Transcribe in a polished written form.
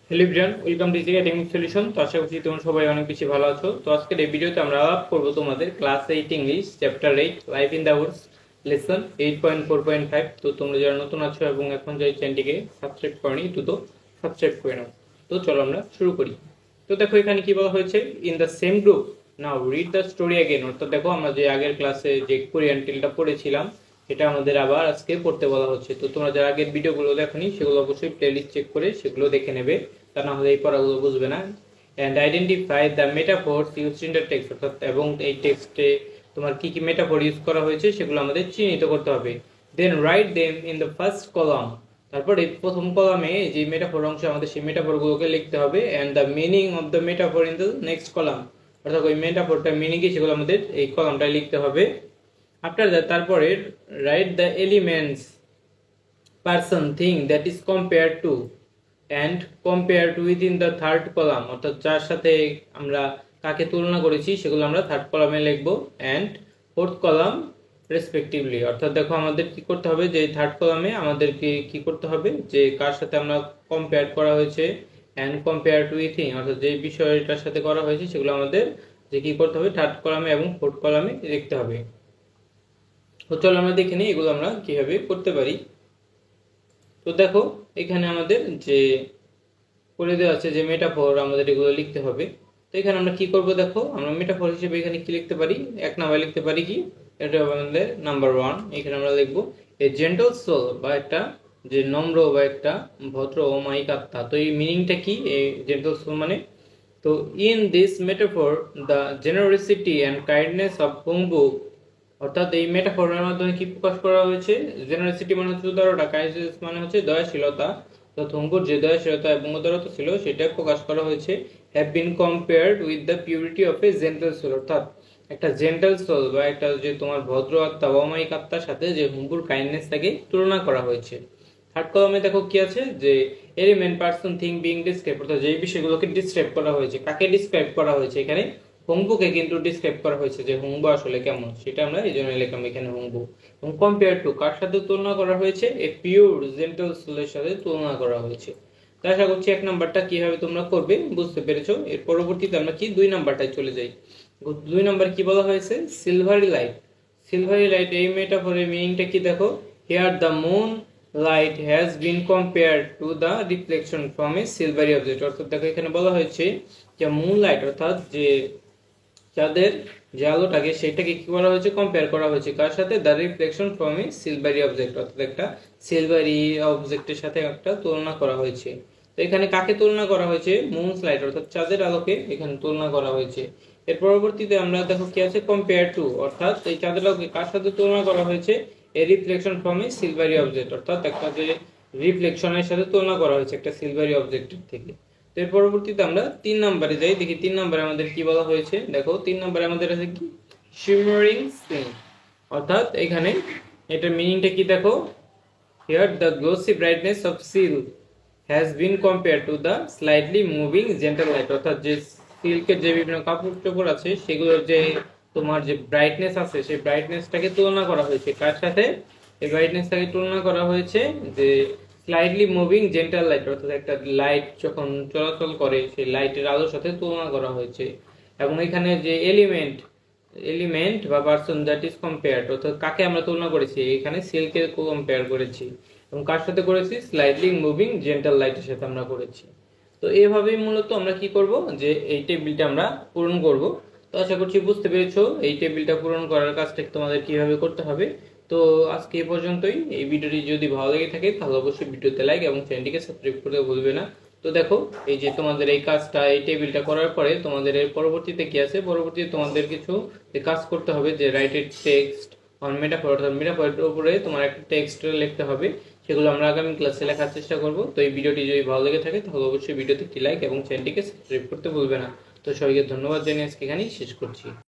Hello everyone, welcome to GK technique solution. তো আশা করছি তোমরা সবাই অনেক বেশি ভালো আছো। তো আজকের এই ভিডিওতে আমরা আলাপ করবো তোমাদের class 8 English chapter 8 life in the Woods lesson 8.4.5। তো তোমরা যারা নতুন আছো এবং এখন যে চ্যানেলটিকে সাবস্ক্রাইব করনি দ্রুত সাবস্ক্রাইব করে নাও। তো চলো আমরা শুরু করি। তো দেখো এখানে কি বলা হয়েছে, in the same group now read the story again. অর্থাৎ দেখো আমরা যে আগের ক্লাসে যে কোরিয়ান টেলটা পড়েছিলাম এটা আমাদের আবার আজকে পড়তে বলা হচ্ছে। তো তোমরা যারা আগের ভিডিওগুলো দেখোনি সেগুলো অবশ্যই প্লেলিস্ট চেক করে সেগুলো দেখে নেবে, তা না হলে এই পড়াগুলো বুঝবে না। And identify the metaphors used in the text, অর্থাৎ এবং এই টেক্সটে তোমার কি কি মেটাফোর ইউজ করা হয়েছে সেগুলো আমাদের চিহ্নিত করতে হবে। Then write them in the first column, তারপরে প্রথম কলামে যে মেটাফোর অংশ আমাদের সেই মেটাফোরগুলোকে লিখতে হবে। And the meaning of the metaphor in the next column, অর্থাৎ ওই মেটাফোরটার মিনিং কি সেগুলো আমাদের এই কলামটায় লিখতে হবে। আফটার দ্যাট তারপরে write the elements person thing that is compare to and compare to within the third column, অর্থাৎ যার সাথে আমরা কাকে তুলনা করেছি সেগুলো আমরা থার্ড কলামে লিখবো। অ্যান্ড ফোর্থ কলাম রেসপেক্টিভলি, অর্থাৎ দেখো আমাদের কি করতে হবে, যে থার্ড কলামে আমাদেরকে কি করতে হবে, যে কার সাথে আমরা কম্পেয়ার করা হয়েছে অ্যান্ড কম্পেয়ার টু উইথিং, অর্থাৎ যে বিষয়টার সাথে করা হয়েছে সেগুলো আমাদের যে কি করতে হবে থার্ড কলামে এবং ফোর্থ কলামে লিখতে হবে। তো চলো আমরা দেখে নিই এগুলো আমরা কিভাবে করতে পারি। তো দেখো এখানে আমাদের যে করে দেওয়া আছে যে মেটাফোর আমাদের এগুলো লিখতে হবে। তো এখানে আমরা কি করব, দেখো আমরা মেটাফোর হিসেবে এখানে কি লিখতে পারি, এক নাম্বার লিখতে পারি কি, এটা হবে আমাদের নাম্বার 1। এখানে আমরা লিখবো এ জেন্টল সোল, বা একটা যে নম্র বা একটা ভদ্র অমায়িক আত্মা। তো এই মিনিংটা কি, এই জেন্টল সোল মানে, তো in this metaphor the generosity and kindness of হুংবু, অর্থাৎ এই মেটাফোরের মাধ্যমে কি প্রকাশ করা হয়েছে, জেনারসিটি মানে হচ্ছে উদারতা, কাইন্ডনেস মানে হচ্ছে দয়াশীলতা, তো থঙ্গুর যে দয়াশীলতা এবং উদারতা ছিল সেটা প্রকাশ করা হয়েছে। Have been compared with the purity of a gentle soul, অর্থাৎ একটা জেন্টাল সোল বা একটা যে তোমার ভদ্র আত্মা অমায়িক আত্মার সাথে যে হুঙ্গুর কাইন্ডনেসটাকে তুলনা করা হয়েছে। থার্ড কলামে দেখো কি আছে, যে element person thing being describe, অর্থাৎ যে বিষয়গুলোকে ডিসক্রাইব করা হয়েছে, কাকে ডিসক্রাইব করা হয়েছে, এখানে হুংবুকে কিন্তু ডিসক্রাইব করা হয়েছে যে হুংবু আসলে কেমন, সেটা আমরা এই জন্য লিখলাম এখানে হুংবু। এবং কম্পেয়ার টু কার সাথে তুলনা করা হয়েছে, এ পিওর জেন্টাল সোলের সাথে তুলনা করা হয়েছে। তো আশা করছি এক নাম্বারটা কিভাবে তোমরা করবে বুঝতে পেরেছো। এর পরবর্তীতে আমরা কি 2 নাম্বারটায় চলে যাই। 2 নাম্বার কি বলা হয়েছে, সিলভারি লাইট। সিলভারি লাইট এই মেটাফোরের মিনিংটা কি দেখো, here the moon light has been compare to the reflection from a silvery object, অর্থাৎ দেখো এখানে বলা হয়েছে যে মুন লাইট অর্থাৎ যে চাঁদের যে আলোটাকে সেটাকে কি করা হয়েছে, কম্পেয়ার করা হয়েছে কার সাথে, the reflection from a silvery object, অর্থাৎ একটা সিলভারি অবজেক্টের সাথে একটা তুলনা করা হয়েছে। তো এখানে কাকে তুলনা করা হয়েছে, মুনস লাইট অর্থাৎ চাঁদের আলোকে এখানে তুলনা করা হয়েছে। এর পরবর্তীতে আমরা দেখো কি আছে, কম্পেয়ার টু, অর্থাৎ এই চাঁদের আলোকে কার সাথে তুলনা করা হয়েছে, এ reflection from a silvery object, অর্থাৎ একটা যে রিফ্লেকশনের সাথে তুলনা করা হয়েছে একটা সিলভারি অবজেক্টের থেকে। এর পরবর্তীতে আমরা 3 নম্বরে যাই, দেখি 3 নম্বরে আমাদের কি বলা হয়েছে। দেখো 3 নম্বরে আমাদের আছে কি, শিমারিং সিন, অর্থাৎ এখানে এটার মিনিংটা কি দেখো, here the glossy brightness of seal has been compare to the slightly moving gentle light, অর্থাৎ যে সিল্কের যে বিভিন্ন কাপড় চোপড় আছে সেগুলোর যে তোমার যে ব্রাইটনেস আছে সেই ব্রাইটনেসটাকে তুলনা করা হয়েছে কার সাথে, এই ব্রাইটনেসটাকে তুলনা করা হয়েছে যে স্লাইটলি মুভিং জেন্টাল লাইট, অর্থাৎ একটা লাইট যখন চলাচল করে সেই লাইটের আলোর সাথে তুলনা করা হয়েছে। এবং এখানে যে এলিমেন্ট এলিমেন্ট বা পারসন দ্যাট ইজ কম্পেয়ার্ড, অর্থাৎ কাকে আমরা তুলনা করেছি, এখানে সিল্কে কম্পেয়ার করেছি এবং কার সাথে করেছি, স্লাইটলি মুভিং জেন্টাল লাইটের সাথে আমরা করেছি। তো এভাবেই মূলত আমরা কি করব, যে এই টেবিলটা আমরা পূরণ করব। তো আশা করছি বুঝতে পেরেছো এই টেবিলটা পূরণ করার কাজটা তোমাদের কিভাবে করতে হবে। তো আজকে এই পর্যন্তই। এই ভিডিওটি যদি ভালো লেগে থাকে তাহলে অবশ্যই ভিডিওতে লাইক এবং চ্যানেলটিকে সাবস্ক্রাইব করতে ভুলবে না। তো দেখো এই যে তোমাদের এই কাজটা, এই টেবিলটা করার পরে তোমাদের এর পরবর্তীতে কি আছে, পরবর্তীতে তোমাদের কিছু কাজ করতে হবে, যে রাইটেড টেক্সট অন মেটাফর, অর্থাৎ মেটাফরের উপরে তোমার একটা টেক্সট লিখতে হবে। সেগুলো আমরা আগামী ক্লাসে লেখার চেষ্টা করব। তো এই ভিডিওটি যদি ভালো লেগে থাকে তাহলে অবশ্যই ভিডিওতে একটি লাইক এবং চ্যানেলটিকে সাবস্ক্রাইব করতে ভুলবে না। তো সবাইকে ধন্যবাদ জানিয়ে আজকে এখানেই শেষ করছি।